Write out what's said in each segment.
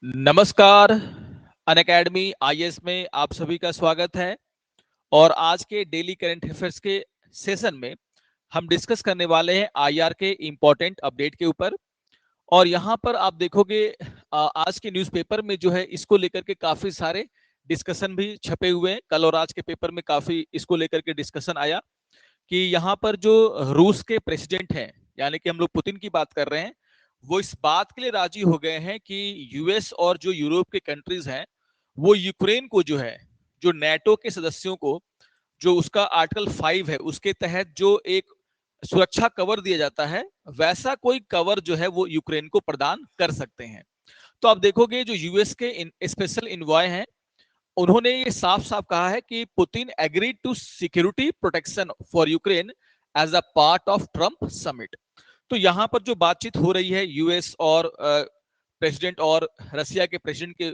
नमस्कार। Unacademy IAS में आप सभी का स्वागत है। और आज के डेली करंट अफेयर्स के सेशन में हम डिस्कस करने वाले हैं आईआर के इम्पोर्टेंट अपडेट के ऊपर। और यहाँ पर आप देखोगे आज के न्यूज़पेपर में जो है इसको लेकर के काफी सारे डिस्कशन भी छपे हुए हैं। कल और आज के पेपर में काफी इसको लेकर के डिस्कशन आया कि यहाँ पर जो रूस के प्रेसिडेंट हैं, यानी कि हम लोग पुतिन की बात कर रहे हैं, वो इस बात के लिए राजी हो गए हैं कि यूएस और जो यूरोप के कंट्रीज हैं वो यूक्रेन को जो है, जो नेटो के सदस्यों को, जो उसका आर्टिकल 5 है उसके तहत जो एक सुरक्षा कवर दिया जाता है, वैसा कोई कवर जो है वो यूक्रेन को प्रदान कर सकते हैं। तो आप देखोगे जो यूएस के स्पेशल इन्वॉय हैं, उन्होंने ये साफ साफ कहा है कि Putin agreed to security protection for Ukraine as a part of Trump summit. तो यहां पर जो बातचीत हो रही है यूएस और प्रेसिडेंट और रसिया के प्रेसिडेंट के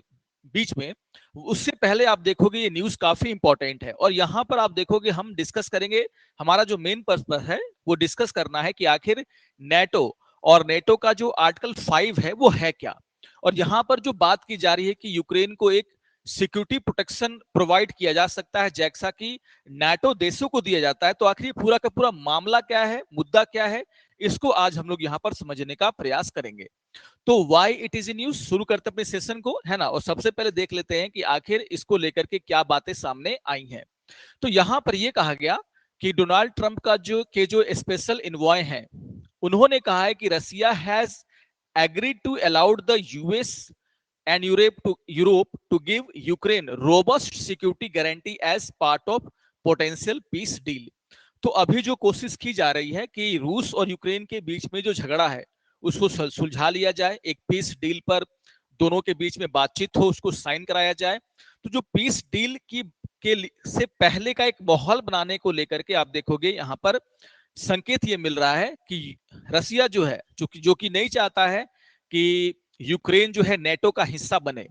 बीच में, उससे पहले आप देखोगे ये न्यूज काफी इंपॉर्टेंट है। और यहां पर आप देखोगे हम डिस्कस करेंगे, हमारा जो मेन पर्पस है वो डिस्कस करना है कि आखिर नेटो और नेटो का जो आर्टिकल 5 है वो है क्या। और यहां पर जो बात की जा रही है कि यूक्रेन को एक सिक्योरिटी प्रोटेक्शन प्रोवाइड किया जा सकता है जैसा कि नाटो देशों को दिया जाता है। तो आखिर पूरा का पूरा मामला क्या है, मुद्दा क्या है, इसको आज हम लोग यहाँ पर समझने का प्रयास करेंगे। तो why it is in news शुरू करते अपने सेशन को, है ना। और सबसे पहले देख लेते हैं कि आखिर इसको लेकर के क्या बातें सामने आई हैं। तो यहां पर यह कहा गया कि डोनाल्ड ट्रंप का जो स्पेशल इन्वॉय हैं, उन्होंने कहा है कि Russia has agreed to allowed the US and Europe to give Ukraine robust security guarantee as part of potential peace deal। तो अभी जो कोशिश की जा रही है कि रूस और यूक्रेन के बीच में जो झगड़ा है उसको सुलझा लिया जाए, एक पीस डील पर दोनों के बीच में बातचीत हो, उसको साइन कराया जाए। तो जो पीस डील की से पहले का एक माहौल बनाने को लेकर के आप देखोगे यहाँ पर संकेत ये मिल रहा है कि रसिया जो है, जो कि नहीं चाहता है कि यूक्रेन जो है नेटो का हिस्सा बने,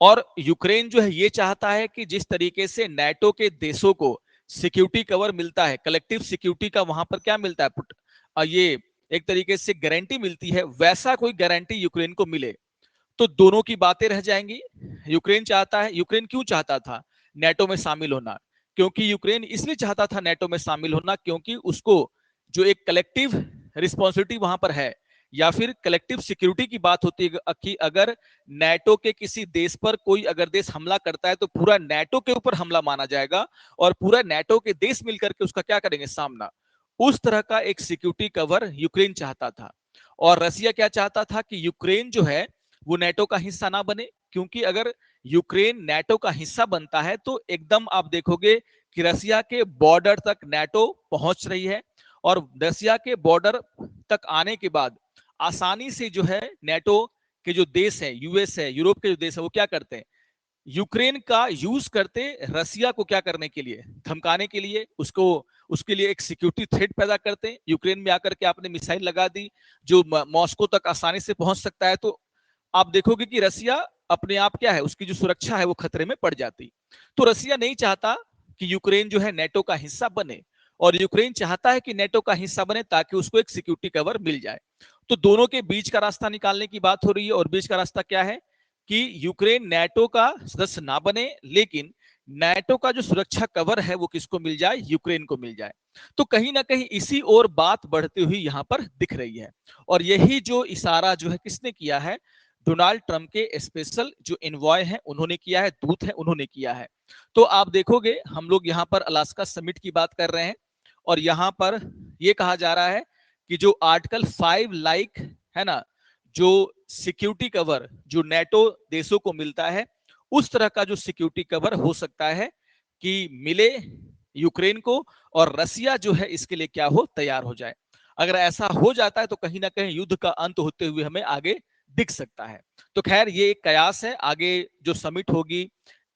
और यूक्रेन जो है ये चाहता है कि जिस तरीके से नेटो के देशों को सिक्योरिटी कवर मिलता है, कलेक्टिव सिक्योरिटी का वहां पर क्या मिलता है, ये एक तरीके से गारंटी मिलती है, वैसा कोई गारंटी यूक्रेन को मिले तो दोनों की बातें रह जाएंगी। यूक्रेन चाहता है, यूक्रेन क्यों चाहता था नेटो में शामिल होना? क्योंकि यूक्रेन इसलिए चाहता था नेटो में शामिल होना क्योंकि उसको जो एक कलेक्टिव रिस्पॉन्सिबिलिटी वहां पर है, या फिर कलेक्टिव सिक्योरिटी की बात होती है कि अगर नेटो के किसी देश पर कोई अगर देश हमला करता है तो पूरा नेटो के ऊपर हमला माना जाएगा और पूरा नेटो के देश मिलकर के उसका क्या करेंगे, सामना। उस तरह का एक सिक्योरिटी कवर यूक्रेन चाहता था। और रसिया क्या चाहता था कि यूक्रेन जो है वो नेटो का हिस्सा ना बने, क्योंकि अगर यूक्रेन नेटो का हिस्सा बनता है तो एकदम आप देखोगे कि रसिया के बॉर्डर तक नेटो पहुंच रही है, और रसिया के बॉर्डर तक आने के बाद आसानी से जो है नेटो के जो देश है, यूएस है, यूरोप के जो देश है, वो क्या करते हैं, यूक्रेन का यूज करते रसिया को क्या करने के लिए, धमकाने के लिए, उसको उसके लिए एक सिक्योरिटी थ्रेट पैदा करते हैं। यूक्रेन में आकर के आपने मिसाइल लगा दी जो मॉस्को तक आसानी से पहुंच सकता है, तो आप देखोगे कि रसिया अपने आप क्या है, उसकी जो सुरक्षा है वो खतरे में पड़ जाती। तो रसिया नहीं चाहता कि यूक्रेन जो है नेटो का हिस्सा बने, और यूक्रेन चाहता है कि नेटो का हिस्सा बने ताकि उसको एक सिक्योरिटी कवर मिल जाए। तो दोनों के बीच का रास्ता निकालने की बात हो रही है, और बीच का रास्ता क्या है कि यूक्रेन नेटो का सदस्य ना बने, लेकिन नेटो का जो सुरक्षा कवर है वो किसको मिल जाए, यूक्रेन को मिल जाए। तो कहीं ना कहीं इसी और बात बढ़ती हुई यहां पर दिख रही है। और यही जो इशारा जो है किसने किया है, डोनाल्ड ट्रंप के स्पेशल जो इन्वॉय है उन्होंने किया है, दूत है उन्होंने किया है। तो आप देखोगे हम लोग यहाँ पर अलास्का समिट की बात कर रहे हैं, और यहाँ पर यह कहा जा रहा है कि जो आर्टिकल 5 लाइक है ना, जो सिक्योरिटी कवर जो नेटो देशों को मिलता है, उस तरह का जो सिक्योरिटी कवर हो सकता है कि मिले यूक्रेन को, और रसिया जो है इसके लिए क्या हो, तैयार हो जाए। अगर ऐसा हो जाता है तो कहीं ना कहीं युद्ध का अंत होते हुए हमें आगे दिख सकता है। तो खैर ये एक कयास है, आगे जो समिट होगी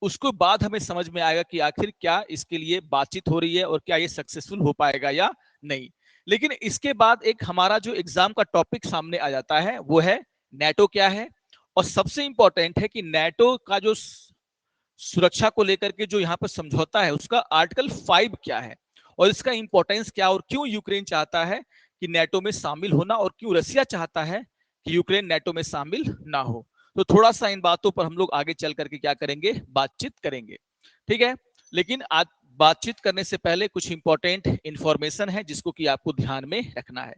उसको बाद हमें समझ में आएगा कि आखिर क्या इसके लिए बातचीत हो रही है और क्या ये सक्सेसफुल हो पाएगा या नहीं। लेकिन इसके बाद एक हमारा जो एग्जाम का टॉपिक सामने आ जाता है वो है नेटो क्या है, और सबसे इंपॉर्टेंट है कि नेटो का जो सुरक्षा को लेकर के जो यहाँ पर समझौता है उसका आर्टिकल 5 क्या है, और इसका इंपॉर्टेंस क्या, और क्यों यूक्रेन चाहता है कि नेटो में शामिल होना, और क्यों रसिया चाहता है कि यूक्रेन नेटो में शामिल ना हो। तो थोड़ा सा इन बातों पर हम लोग आगे चल करके क्या करेंगे, बातचीत करेंगे, ठीक है। लेकिन आज बातचीत करने से पहले कुछ इंपॉर्टेंट इंफॉर्मेशन है जिसको कि आपको ध्यान में रखना है।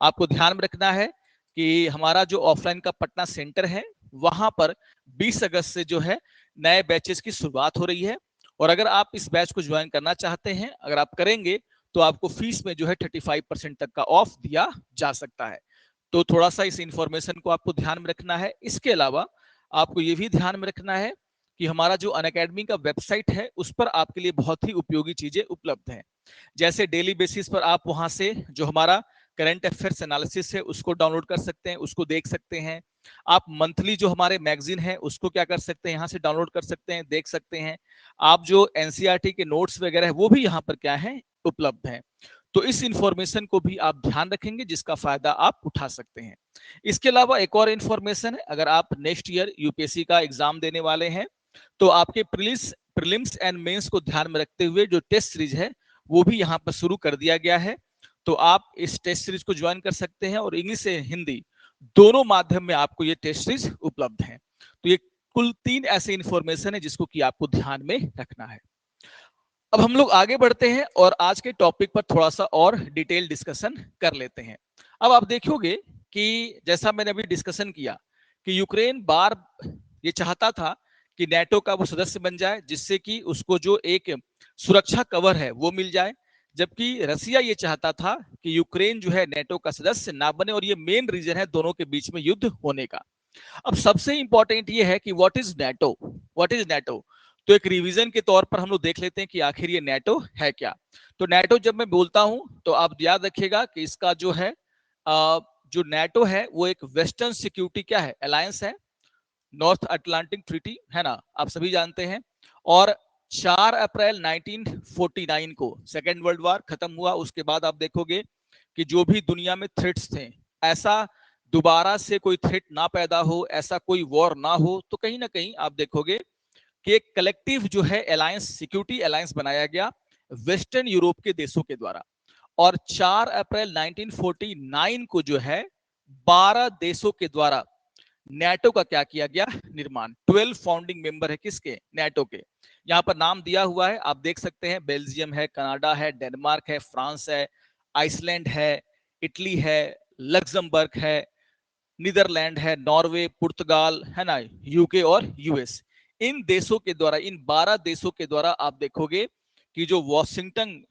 आपको ध्यान में रखना है कि हमारा जो ऑफलाइन का पटना सेंटर है वहां पर 20 अगस्त से जो है नए बैचेस की शुरुआत हो रही है, और अगर आप इस बैच को ज्वाइन करना चाहते हैं, अगर आप करेंगे तो आपको फीस में जो है 35% तक का ऑफ दिया जा सकता है। तो थोड़ा सा इस इंफॉर्मेशन को आपको ध्यान में रखना है। इसके अलावा आपको ये भी ध्यान में रखना है कि हमारा जो अनअकैडमी का वेबसाइट है उस पर आपके लिए बहुत ही उपयोगी चीजें उपलब्ध हैं। जैसे डेली बेसिस पर आप वहां से जो हमारा करंट अफेयर्स एनालिसिस है उसको डाउनलोड कर सकते हैं, उसको देख सकते हैं। आप मंथली जो हमारे मैगजीन है उसको क्या कर सकते हैं, यहाँ से डाउनलोड कर सकते हैं, देख सकते हैं। आप जो एनसीईआरटी के नोट्स वगैरह है वो भी यहाँ पर क्या है, उपलब्ध है। तो इस इंफॉर्मेशन को भी आप ध्यान रखेंगे जिसका फायदा आप उठा सकते हैं। इसके अलावा एक और इंफॉर्मेशन है, अगर आप नेक्स्ट ईयर यूपीएससी का एग्जाम देने वाले हैं तो आपके प्रीलिम्स एंड मेंस को ध्यान में रखते हुए जो टेस्ट सीरीज है वो भी यहाँ पर शुरू कर दिया गया है। तो आप इस टेस्ट सीरीज को ज्वाइन कर सकते हैं, और इंग्लिश से हिंदी दोनों माध्यम में आपको ये टेस्ट सीरीज उपलब्ध है। तो ये कुल 3 ऐसे इंफॉर्मेशन है जिसको कि आपको ध्यान में रखना है। अब हम लोग आगे बढ़ते हैं और आज के टॉपिक पर थोड़ा सा और डिटेल डिस्कशन कर लेते हैं। अब आप देखोगे कि जैसा मैंने अभी डिस्कशन किया कि यूक्रेन बार ये चाहता था कि नेटो का वो सदस्य बन जाए, जिससे कि उसको जो एक सुरक्षा कवर है वो मिल जाए, जबकि रसिया ये चाहता था कि यूक्रेन जो है नेटो का सदस्य ना बने, और ये मेन रीजन है दोनों के बीच में युद्ध होने का। अब सबसे इंपॉर्टेंट ये है कि what is NATO, what is NATO. तो एक रिवीजन के तौर पर हम लोग देख लेते हैं कि आखिर ये नेटो है क्या। तो नेटो जब मैं बोलता हूं तो आप याद रखिएगा कि इसका जो है जो नेटो है वो एक वेस्टर्न सिक्योरिटी क्या है, अलायंस है, नॉर्थ अटलांटिक ट्रीटी है ना, आप सभी जानते हैं। और 4 अप्रैल 1949 को सेकेंड वर्ल्ड वॉर खत्म हुआ। उसके बाद आप देखोगे कि जो भी दुनिया में थ्रेट्स थे, ऐसा दोबारा से कोई थ्रेट ना पैदा हो, ऐसा कोई वॉर ना हो, तो कहीं ना कहीं आप देखोगे कि एक कलेक्टिव जो है अलायंस, सिक्योरिटी अलायंस बनाया गया वेस्टर्न यूरोप के देशों के द्वारा। और 4 अप्रैल 1949 को जो है 12 देशों के द्वारा नेटो का क्या किया गया, निर्माण। 12 फाउंडिंग मेंबर है किसके, नेटो के। यहाँ पर नाम दिया हुआ है, आप देख सकते हैं, बेल्जियम है, कनाडा है, डेनमार्क है, फ्रांस है, आइसलैंड है, इटली है, लग्जमबर्ग है, नीदरलैंड है, नॉर्वे, पुर्तगाल है ना, यूके और यूएस। इन देशों के द्वारा, इन 12 देशों के द्वारा आप देखोगे कि जो वॉशिंगटन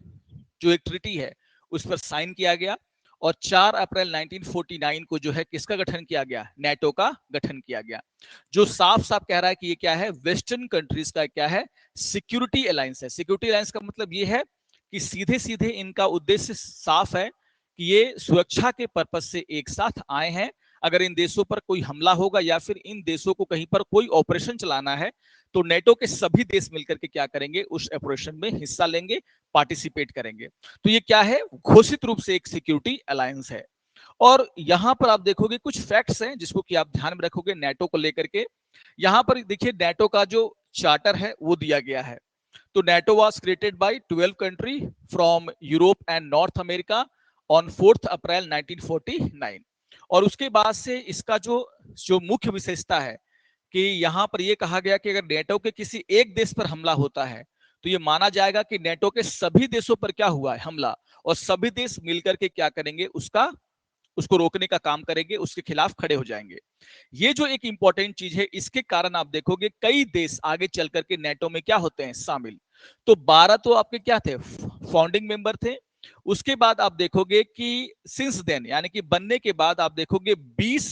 जो एक ट्रीटी है उस पर साइन किया गया, और 4 अप्रैल 1949 को जो है किसका गठन किया गया, नेटो का गठन किया गया। जो साफ साफ कह रहा है कि ये क्या है, वेस्टर्न कंट्रीज का क्या है, सिक्योरिटी अलायंस है। सिक्योरिटी अलायंस का मतलब ये है कि सीधे सीधे इनका उद्देश्य साफ है कि ये सुरक्षा के पर्पज से एक साथ आए हैं। अगर इन देशों पर कोई हमला होगा या फिर इन देशों को कहीं पर कोई ऑपरेशन चलाना है, तो नेटो के सभी देश मिलकर के क्या करेंगे, उस ऑपरेशन में हिस्सा लेंगे, पार्टिसिपेट करेंगे। तो ये क्या है, घोषित रूप से एक सिक्योरिटी अलायंस है। और यहां पर आप देखोगे कुछ फैक्ट्स हैं जिसको कि आप ध्यान में रखोगे नेटो को लेकर के। यहां पर देखिए नेटो का जो चार्टर है वो दिया गया है। तो NATO was created by 12 country from Europe and north America on 4 अप्रैल 1949। और उसके बाद से इसका जो जो मुख्य विशेषता है कि यहां पर यह कहा गया कि अगर नेटो के किसी एक देश पर हमला होता है तो यह माना जाएगा कि नेटो के सभी देशों पर क्या हुआ है, हमला, और सभी देश मिलकर के क्या करेंगे, उसको रोकने का काम करेंगे, उसके खिलाफ खड़े हो जाएंगे। ये जो एक इंपॉर्टेंट चीज है, इसके कारण आप देखोगे कई देश आगे चल करके नेटो में क्या होते हैं, शामिल। तो 12 तो आपके क्या थे, फाउंडिंग मेंबर थे। उसके बाद आप देखोगे कि सिंस देन यानी कि बनने के बाद आप देखोगे 20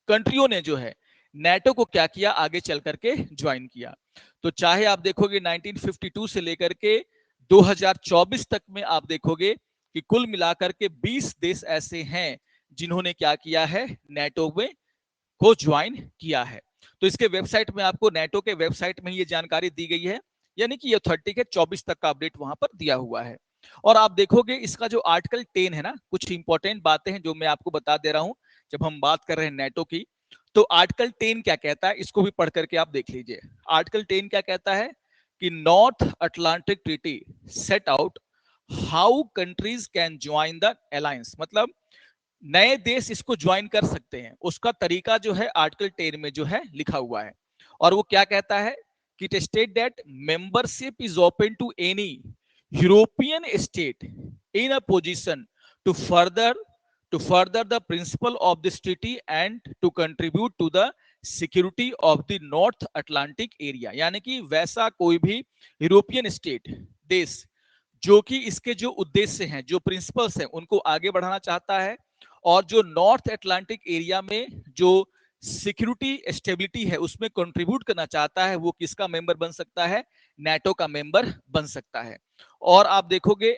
कंट्रियों ने जो है नेटो को क्या किया, आगे चल करके ज्वाइन किया। तो चाहे आप देखोगे 1952 से लेकर के 2024 तक में आप देखोगे कि कुल मिलाकर के 20 देश ऐसे हैं जिन्होंने क्या किया है, नेटो में को ज्वाइन किया है। तो इसके वेबसाइट में आपको, नेटो के वेबसाइट में ये जानकारी दी गई है, यानी कि ये 30 के 24 तक का अपडेट वहां पर दिया हुआ है। और आप देखोगे इसका जो आर्टिकल 10 है ना, कुछ इंपॉर्टेंट बातें हैं जो मैं आपको बता दे रहा हूं जब हम बात कर रहे हैं नेटो की। तो आर्टिकल 10 क्या कहता है, इसको भी पढ़ करके आप देख लीजिए। आर्टिकल 10 क्या कहता है कि north Atlantic treaty set out how countries can join the alliance. मतलब नए देश इसको ज्वाइन कर सकते हैं। उसका तरीका जो है आर्टिकल 10 में जो है लिखा हुआ है, और वो क्या कहता है कि it state that membership is open to any European state in a position to further the principle of this treaty and to contribute to the security of the North Atlantic area. यानी कि वैसा कोई भी European state, देश, जो कि इसके जो उद्देश्य हैं, जो प्रिंसिपल्स हैं, उनको आगे बढ़ाना चाहता है, और जो नॉर्थ अटलांटिक एरिया में जो सिक्योरिटी स्टेबिलिटी है उसमें कंट्रीब्यूट करना चाहता है, वो किसका मेंबर बन सकता है? नेटो का मेंबर बन सकता है। और आप देखोगे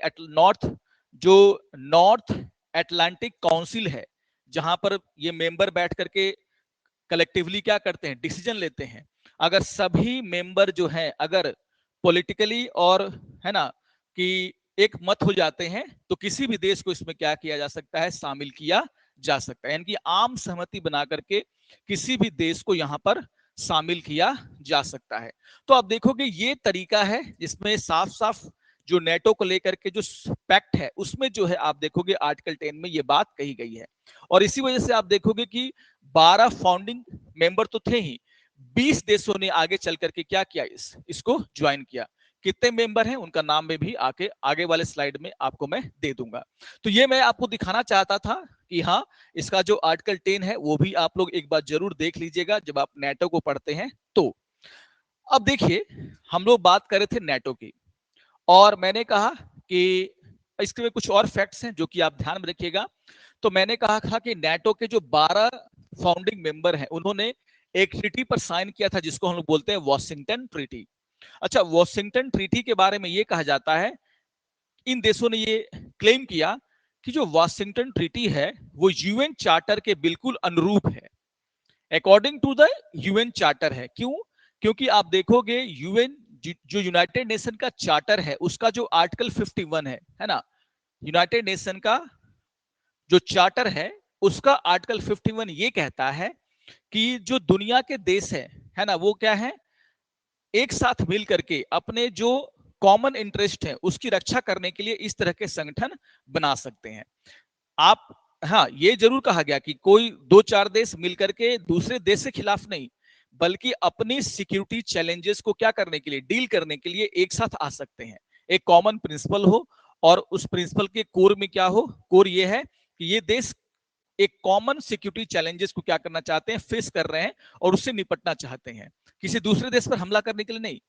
जो नॉर्थ अटलांटिक काउंसिल है, जहां पर ये मेंबर बैठ करके कलेक्टिवली क्या करते हैं? डिसीजन लेते हैं। अगर सभी मेंबर जो हैं अगर पॉलिटिकली और, है ना, कि एक मत हो जाते हैं, तो किसी भी देश को इसमें क्या किया जा सकता है? शामिल किया जा सकता है। यानी कि आम सहमति बना करके किसी भी देश को यहां पर शामिल किया जा सकता है। तो आप देखोगे ये तरीका है जिसमें साफ साफ जो नेटो को लेकर के जो पैक्ट है उसमें जो है आप देखोगे आर्टिकल 10 में ये बात कही गई है। और इसी वजह से आप देखोगे कि 12 फाउंडिंग मेंबर तो थे ही, 20 देशों ने आगे चल करके क्या किया? इसको ज्वाइन किया। कितने मेंबर हैं उनका नाम में भी आगे वाले स्लाइड में आपको मैं दे दूंगा। तो ये मैं आपको दिखाना चाहता था कि हाँ, इसका जो आर्टिकल 10 है वो भी आप लोग एक बार जरूर देख लीजिएगा जब आप नेटो को पढ़ते हैं तो। अब देखिए, हम लोग बात कर रहे थे नेटो की, और मैंने कहा कि इसके में कुछ और फैक्ट्स हैं जो कि आप ध्यान में रखिएगा। तो मैंने कहा था कि नेटो के जो 12 फाउंडिंग मेंबर हैं उन्होंने एक ट्रीटी पर साइन किया था जिसको हम लोग बोलते हैं वॉशिंगटन ट्रीटी। अच्छा, वॉशिंगटन ट्रीटी के बारे में ये कहा जाता है, इन देशों ने ये क्लेम किया कि जो वॉशिंगटन ट्रीटी है वो यूएन चार्टर के बिल्कुल अनुरूप है, according to the UN charter है। क्यों? क्योंकि आप देखोगे यूएन जो यूनाइटेड नेशन का चार्टर है उसका जो आर्टिकल 51 है ना, यूनाइटेड नेशन का जो चार्टर है उसका आर्टिकल 51 ये कहता है कि जो दुनिया के देश है ना, वो क्या है? एक साथ मिल करके अपने जो कॉमन इंटरेस्ट है उसकी रक्षा करने के लिए इस तरह के संगठन बना सकते हैं। आप, हाँ, ये जरूर कहा गया कि कोई 2-4 देश मिलकर के दूसरे देश के खिलाफ नहीं, बल्कि अपनी सिक्योरिटी चैलेंजेस को क्या करने के लिए? डील करने के लिए एक साथ आ सकते हैं। एक कॉमन प्रिंसिपल हो, और उस प्रिंसिपल के कोर में क्या हो? कोर ये है कि ये देश एक कॉमन सिक्योरिटी चैलेंजेस को क्या करना चाहते हैं? फेस कर रहे हैं और उससे निपटना चाहते हैं, किसी दूसरे देश पर हमला करने के लिए नहीं।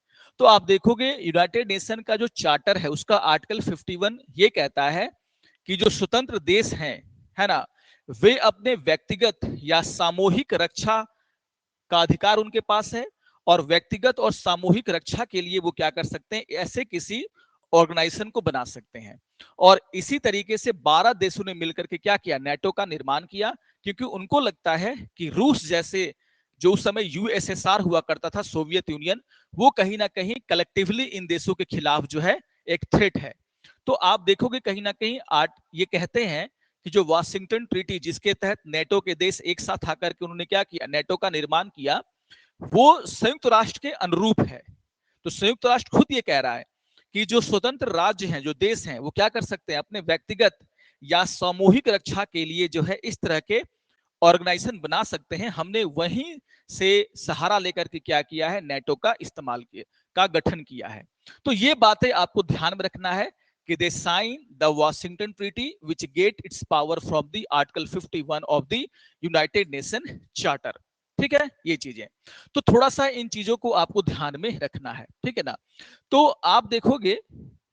तो आप देखोगे यूनाइटेड नेशन का जो चार्टर है उसका आर्टिकल 51 ये कहता है कि जो स्वतंत्र देश हैं, है ना, वे अपने व्यक्तिगत या सामूहिक रक्षा का अधिकार उनके पास है, और व्यक्तिगत और सामूहिक रक्षा के लिए वो क्या कर सकते हैं? ऐसे किसी ऑर्गेनाइजेशन को बना सकते हैं। और इसी तरीके से 12 देशों ने मिलकर के क्या किया? नेटो का निर्माण किया, क्योंकि उनको लगता है कि रूस जैसे, जो उस समय यूएसएसआर हुआ करता था, सोवियत यूनियन, वो कहीं ना कहीं कलेक्टिवली इन देशों के खिलाफ जो है एक थ्रेट है। तो आप देखोगे कहीं ना कहीं ये कहते हैं कि जो वाशिंगटन ट्रीटी जिसके तहत नेटो के देश एक साथ आकर के उन्होंने क्या किया? नेटो का निर्माण किया, वो संयुक्त राष्ट्र के अनुरूप है। तो संयुक्त राष्ट्र खुद ये कह रहा है कि जो स्वतंत्र राज्य हैं, जो देश हैं, वो क्या कर सकते हैं? अपने व्यक्तिगत या सामूहिक रक्षा के लिए जो है इस तरह के ऑर्गेनाइजेशन बना सकते हैं। हमने वहीं से सहारा लेकर के क्या किया है? नेटो का इस्तेमाल किया, का गठन किया है। तो ये बातें आपको ध्यान में रखना है कि they sign the Washington treaty which get its power from the article 51 of the United Nation charter. ठीक है, ये चीजें। तो थोड़ा सा इन चीजों को आपको ध्यान में रखना है, ठीक है ना। तो आप देखोगे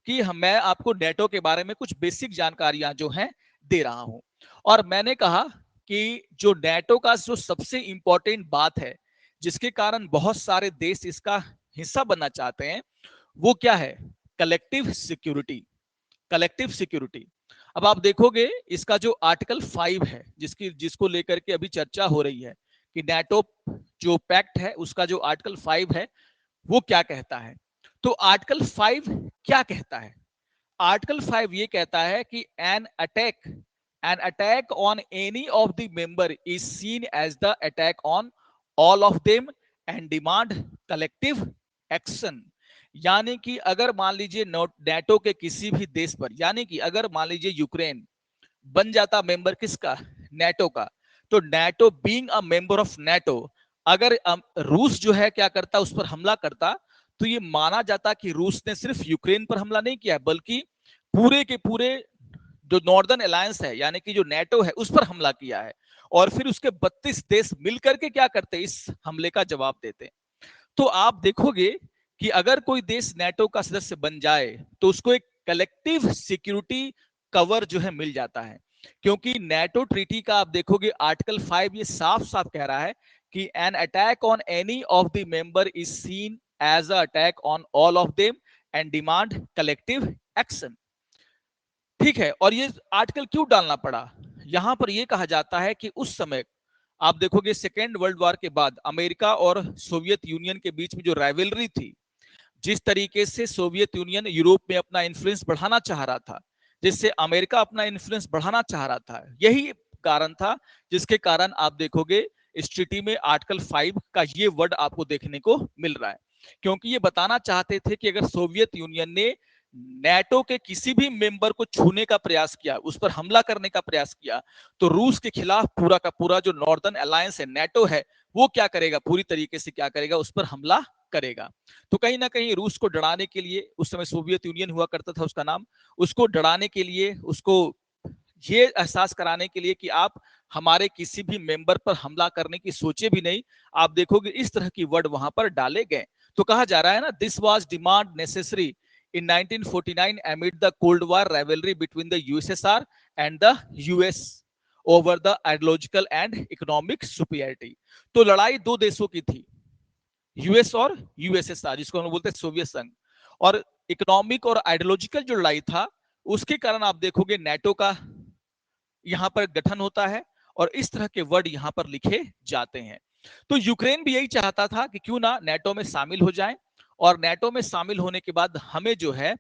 कि मैं आपको नेटो के बारे में कुछ बेसिक जानकारियां जो हैं दे रहा हूं, और मैंने कहा कि जो नेटो का जो सबसे इंपॉर्टेंट बात है जिसके कारण बहुत सारे देश इसका हिस्सा बनना चाहते हैं, वो क्या है? Collective security. Collective security. अब आप देखोगे इसका जो आर्टिकल 5 है, जिसको लेकर के अभी चर्चा हो रही है कि नेटो जो पैक्ट है उसका जो आर्टिकल 5 है वो क्या कहता है। तो आर्टिकल 5 क्या कहता है? आर्टिकल 5 ये कहता है कि an attack on any of the member is seen as the attack on all of them and demand collective action. यानी कि अगर मान लीजिए नेटो के किसी भी देश पर, यानी कि अगर मान लीजिए यूक्रेन बन जाता मेंबर किसका, नेटो का। तो NATO being a member of NATO, अगर रूस जो है क्या करता, उस पर हमला करता, तो ये माना जाता कि रूस ने सिर्फ यूक्रेन पर हमला नहीं किया, बल्कि पूरे के पूरे जो नॉर्दर्न अलायंस है, यानी कि जो नेटो है, उस पर हमला किया है। और फिर उसके 32 देश मिलकर के क्या करते, इस हमले का जवाब देते। तो आप देखोगे कि अगर कोई देश नेटो का सदस्य बन जाए तो उसको एक कलेक्टिव सिक्योरिटी कवर जो है मिल जाता है। क्योंकि नेटो ट्रीटी का आप देखोगे आर्टिकल 5 ये साफ साफ कह रहा है कि an attack on any of the member is seen as a attack on all of them and demand collective action. ठीक है, और ये आर्टिकल क्यों डालना पड़ा, यहां पर यह कहा जाता है कि उस समय आप देखोगे सेकेंड वर्ल्ड वॉर के बाद अमेरिका और सोवियत यूनियन के बीच में जो राइवलरी थी, जिस तरीके से सोवियत यूनियन यूरोप में अपना इन्फ्लुएंस बढ़ाना चाह रहा था, जिससे अमेरिका अपना इन्फ्लुएंस बढ़ाना चाह रहा था, यही कारण था जिसके कारण आप देखोगे इस ट्रीटी में आर्टिकल 5 का ये वर्ड आपको देखने को मिल रहा है। क्योंकि ये बताना चाहते थे कि अगर सोवियत यूनियन ने नेटो के किसी भी मेंबर को छूने का प्रयास किया, उस पर हमला करने का प्रयास किया, तो रूस के खिलाफ पूरा का पूरा जो नॉर्दर्न अलायंस है, नेटो है, वो क्या करेगा, पूरी तरीके से क्या करेगा, उस पर हमला करेगा। तो कहीं ना कहीं रूस को डराने के लिए, उस समय सोवियत यूनियन हुआ करता था उसका नाम, उसको डराने के लिए, उसको ये एहसास कराने के लिए कि आप हमारे किसी भी मेंबर पर हमला करने की सोचे भी नहीं, आप देखोगे इस तरह की वर्ड वहां पर डाले गए। तो कहा जा रहा है ना, this was demand necessary in 1949 amid the Cold War rivalry between the USSR and the US over the ideological and economic superiority। तो लड़ाई दो देशों की थी, यूएस और यूएसएसआर, जिसको हम बोलते हैं सोवियत संघ। और इकोनॉमिक और आइडियोलॉजिकल जो लड़ाई था, उसके कारण आप देखोगे नेटो का यहां पर गठन होता है और इस तरह के वर्ड यहां पर लिखे जाते हैं। तो यूक्रेन भी यही चाहता था कि क्यों ना नेटो में शामिल हो जाए, और नेटो में शामिल होने के बाद हमें जो है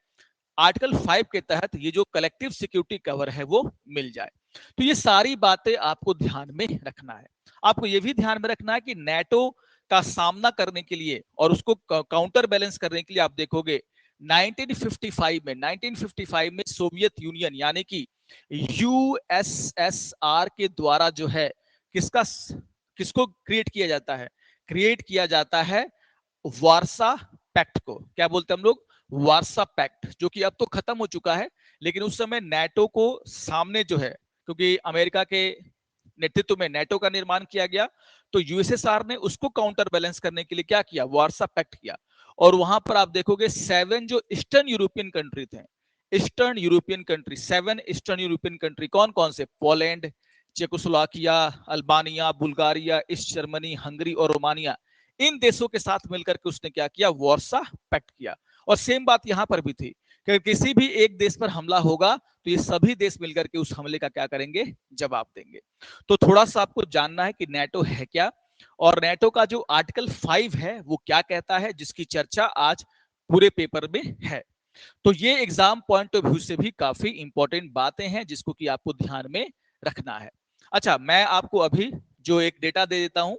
आर्टिकल 5 के तहत ये जो कलेक्टिव सिक्योरिटी कवर है वो मिल जाए। तो ये सारी बातें आपको ध्यान में रखना है। आपको ये भी ध्यान में रखना है कि नेटो का सामना करने के लिए और उसको काउंटर बैलेंस करने के लिए आप देखोगे 1955 में सोवियत यूनियन यानी कि यूएसएसआर के द्वारा जो है किसका किसको क्रिएट किया जाता है, क्रिएट किया जाता है वार्सा पैक्ट को। क्या बोलते हैं हम लोग, वार्सा पैक्ट, जो कि अब तो खत्म हो चुका है। लेकिन उस समय नेटो को सामने जो है, क्योंकि अमेरिका के नेतृत्व में नेटो का निर्माण किया गया, तो यूएसएसआर ने उसको काउंटर बैलेंस करने के लिए क्या किया, वार्सा पैक्ट किया। और वहां पर आप देखोगे 7 जो ईस्टर्न यूरोपियन कंट्री थे, eastern European country, 7 eastern European country कौन कौन से, Poland, Czechoslovakia, Albania, Bulgaria, east Germany, Hungary और रोमानिया, इन देशों के साथ मिलकर के उसने क्या किया, वार्सा पैक्ट किया। और सेम बात यहां पर भी थी कि किसी भी एक देश पर हमला होगा तो ये सभी देश मिलकर के उस हमले का क्या करेंगे, जवाब देंगे। तो थोड़ा सा आपको जानना है कि नेटो है क्या, और नेटो का जो आर्टिकल 5 है वो क्या कहता है, जिसकी चर्चा आज पूरे पेपर में है। तो ये एग्जाम पॉइंट ऑफ व्यू से भी काफी इंपॉर्टेंट बातें हैं जिसको कि आपको ध्यान में रखना है। अच्छा, मैं आपको अभी जो एक डेटा दे देता हूं,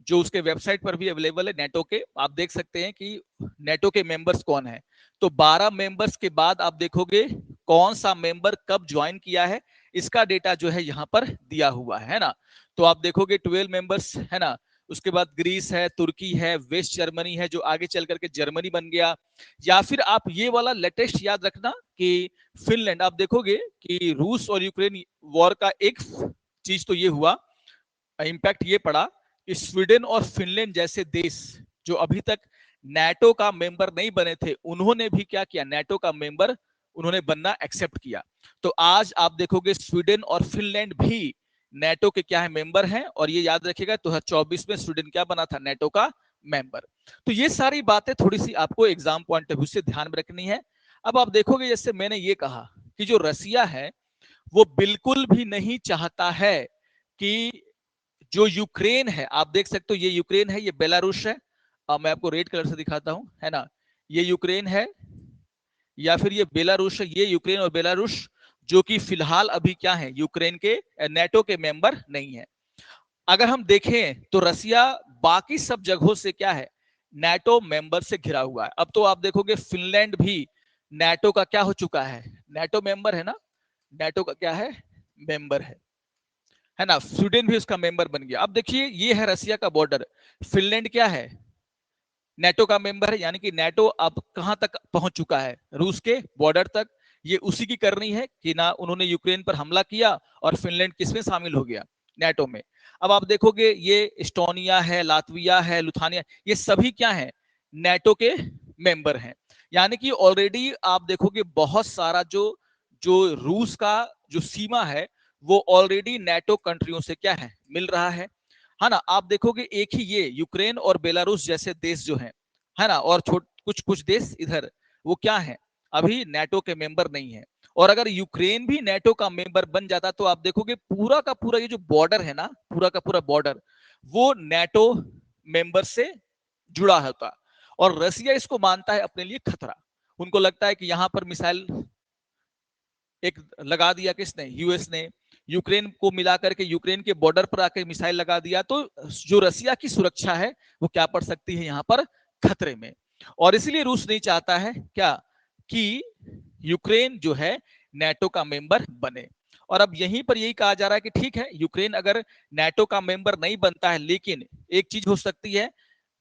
जो उसके वेबसाइट पर भी अवेलेबल है नेटो के, आप देख सकते हैं कि नेटो के मेंबर्स कौन है। तो 12 मेंबर्स के बाद आप देखोगे कौन सा मेंबर कब ज्वाइन किया है, इसका डेटा जो है यहां पर दिया हुआ है ना। तो आप देखोगे 12 मेंबर्स है ना, उसके बाद ग्रीस है, तुर्की है, वेस्ट जर्मनी है, जो आगे चल करके जर्मनी बन गया। या फिर आप ये वाला लेटेस्ट याद रखना कि फिनलैंड, आप देखोगे कि रूस और यूक्रेन वॉर का एक चीज तो ये हुआ, इंपैक्ट ये पड़ा कि स्वीडन और फिनलैंड जैसे देश जो अभी तक नेटो का मेंबर नहीं बने थे, उन्होंने भी क्या किया, नेटो का मेंबर उन्होंने बनना एक्सेप्ट किया। तो आज आप देखोगे स्वीडन और फिनलैंड भी नेटो के क्या है, मेंबर हैं। और ये याद रखिएगा 2024 में स्वीडन क्या बना था, नेटो का मेंबर। तो ये सारी बातें थोड़ी सी आपको एग्जाम पॉइंट ऑफ व्यू से ध्यान में रखनी है। अब आप देखोगे जैसे मैंने ये कहा कि जो रसिया है वो बिल्कुल भी नहीं चाहता है कि जो यूक्रेन है, आप देख सकते हो ये यूक्रेन है, ये बेलारूस है। अब मैं आपको रेड कलर से दिखाता हूं, है ना, ये यूक्रेन है या फिर ये बेलारूस है, ये यूक्रेन और बेलारूस जो कि फिलहाल अभी क्या है, यूक्रेन के नेटो के मेंबर नहीं है। अगर हम देखें तो रसिया बाकी सब जगहों से क्या है, नेटो मेंबर से घिरा हुआ है। अब तो आप देखोगे फिनलैंड भी नेटो का क्या हो चुका है, नेटो मेंबर है ना, नेटो का क्या है, मेंबर है ना। स्वीडन भी उसका मेंबर बन गया। अब देखिए ये है रसिया का बॉर्डर, फिनलैंड क्या है, नेटो का मेंबर है, यानी कि नेटो अब कहां तक पहुंच चुका है, रूस के बॉर्डर तक। ये उसी की करनी है कि ना उन्होंने यूक्रेन पर हमला किया और फिनलैंड किसमें शामिल हो गया, नेटो में। अब आप देखोगे ये एस्टोनिया है, लातविया है, लुथानिया, ये सभी क्या है, नेटो के मेंबर हैं। यानी कि ऑलरेडी आप देखोगे बहुत सारा जो जो रूस का जो सीमा है वो ऑलरेडी नेटो कंट्रियों से क्या है, मिल रहा है ना। आप देखोगे एक ही ये यूक्रेन और बेलारूस जैसे देश जो हैं, है ना, और कुछ कुछ देश इधर, वो क्या है, अभी नेटो के मेंबर नहीं है। और अगर यूक्रेन भी नेटो का मेंबर बन जाता तो आप देखोगे पूरा का पूरा ये जो बॉर्डर है ना, पूरा का पूरा बॉर्डर वो नेटो मेंबर से जुड़ा होता। और रसिया इसको मानता है अपने लिए खतरा। उनको लगता है कि यहां पर मिसाइल एक लगा दिया किसने, यूएस ने, यूक्रेन को मिलाकर के यूक्रेन के बॉर्डर पर आकर मिसाइल लगा दिया तो जो रसिया की सुरक्षा है वो क्या पड़ सकती है यहाँ पर खतरे में। और इसलिए रूस नहीं चाहता है क्या कि यूक्रेन जो है नेटो का मेंबर बने। और अब यहीं पर यही कहा जा रहा है कि ठीक है यूक्रेन अगर नेटो का मेंबर नहीं बनता है, लेकिन एक चीज हो सकती है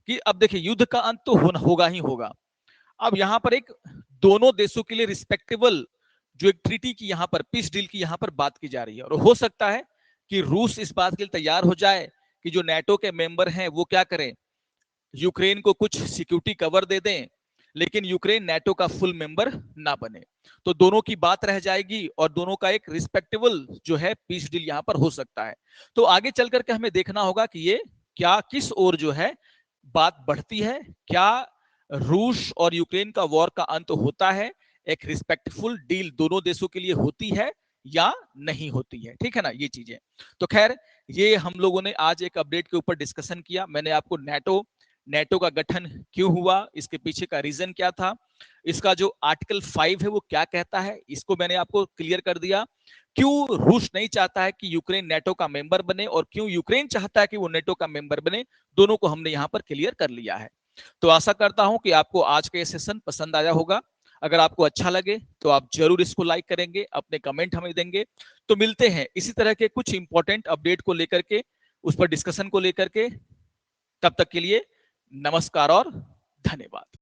कि अब देखिए युद्ध का अंत तो होगा ही होगा। अब यहां पर एक दोनों देशों के लिए रिस्पेक्टेबल जो एक ट्रीटी की यहां पर, पीस डील की यहां पर बात की जा रही है। और हो सकता है कि रूस इस बात के लिए तैयार हो जाए कि जो नेटो के मेंबर हैं वो क्या करें, यूक्रेन को कुछ सिक्योरिटी कवर दे दें, लेकिन यूक्रेन नेटो का फुल मेंबर ना बने। तो दोनों की बात रह जाएगी और दोनों का एक रिस्पेक्टेबल जो है पीस डील यहां पर हो सकता है। तो आगे चल करके हमें देखना होगा कि ये क्या किस ओर जो है बात बढ़ती है, क्या रूस और यूक्रेन का वॉर का अंत होता है, एक रिस्पेक्टफुल डील दोनों देशों के लिए होती है या नहीं होती है, ठीक है ना, ये चीजें। तो खैर ये हम लोगों ने आज एक अपडेट के ऊपर डिस्कशन किया। मैंने आपको नेटो नेटो का गठन क्यों हुआ, इसके पीछे का रीजन क्या था, इसका जो आर्टिकल 5 है वो क्या कहता है, इसको मैंने आपको क्लियर कर दिया। क्यों रूस नहीं चाहता है कि यूक्रेन नेटो का मेंबर बने और क्यों यूक्रेन चाहता है कि वो नेटो का मेंबर बने, दोनों को हमने यहां पर क्लियर कर लिया है। तो आशा करता हूं कि आपको आज का ये सेशन पसंद आया होगा। अगर आपको अच्छा लगे तो आप जरूर इसको लाइक करेंगे, अपने कमेंट हमें देंगे। तो मिलते हैं इसी तरह के कुछ इंपॉर्टेंट अपडेट को लेकर के, उस पर डिस्कशन को लेकर के। तब तक के लिए नमस्कार और धन्यवाद।